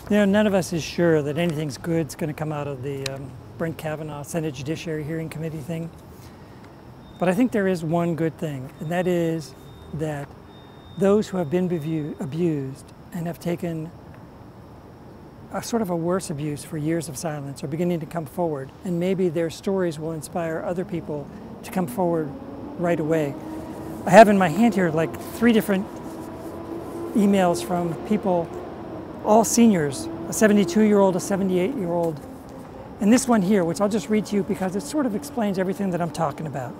You know, none of us is sure that anything's good's going to come out of the Brett Kavanaugh Senate Judiciary Hearing Committee thing. But I think there is one good thing, and that is that those who have been abused and have taken a sort of a worse abuse for years of silence are beginning to come forward, and maybe their stories will inspire other people to come forward right away. I have in my hand here like 3 different emails from people, all seniors, a 72-year-old, a 78-year-old, and this one here, which I'll just read to you because it sort of explains everything that I'm talking about.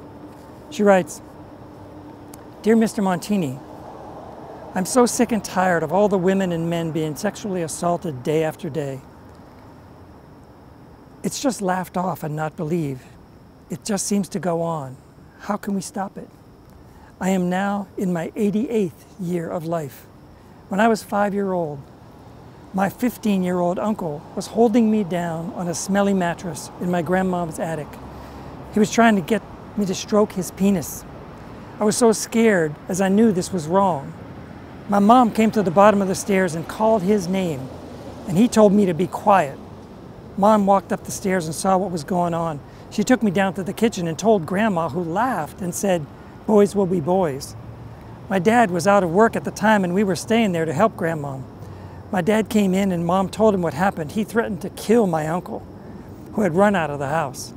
She writes, "Dear Mr. Montini, I'm so sick and tired of all the women and men being sexually assaulted day after day. It's just laughed off and not believed. It just seems to go on. How can we stop it? I am now in my 88th year of life. When I was 5-year-old, my 15-year-old uncle was holding me down on a smelly mattress in my grandmom's attic. He was trying to get me to stroke his penis. I was so scared as I knew this was wrong. My mom came to the bottom of the stairs and called his name, and he told me to be quiet. Mom walked up the stairs and saw what was going on. She took me down to the kitchen and told Grandma, who laughed and said, 'Boys will be boys.' My dad was out of work at the time and we were staying there to help Grandma. My dad came in and Mom told him what happened. He threatened to kill my uncle, who had run out of the house.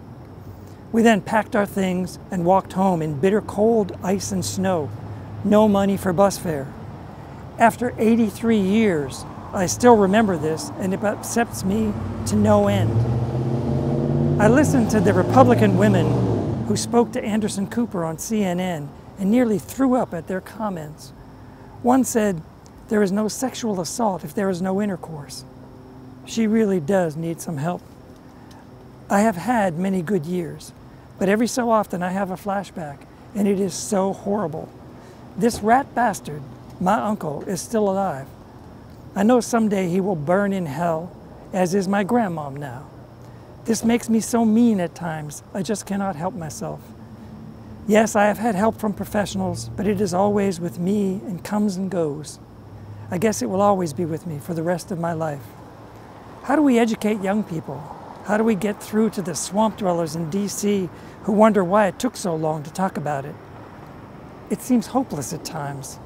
We then packed our things and walked home in bitter cold, ice and snow. No money for bus fare. After 83 years, I still remember this, and it upsets me to no end. I listened to the Republican women who spoke to Anderson Cooper on CNN and nearly threw up at their comments. One said, 'There is no sexual assault if there is no intercourse.' She really does need some help. I have had many good years, but every so often I have a flashback, and it is so horrible. This rat bastard, my uncle, is still alive. I know someday he will burn in hell, as is my grandmom now. This makes me so mean at times, I just cannot help myself. Yes, I have had help from professionals, but it is always with me and comes and goes. I guess it will always be with me for the rest of my life. How do we educate young people? How do we get through to the swamp dwellers in DC who wonder why it took so long to talk about it? It seems hopeless at times.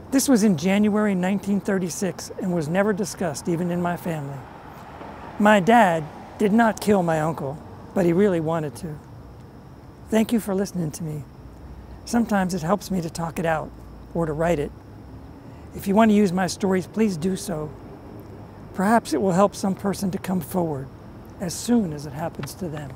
This was in January 1936 and was never discussed even in my family. My dad did not kill my uncle, but he really wanted to. Thank you for listening to me. Sometimes it helps me to talk it out or to write it. If you want to use my stories, please do so. Perhaps it will help some person to come forward as soon as it happens to them."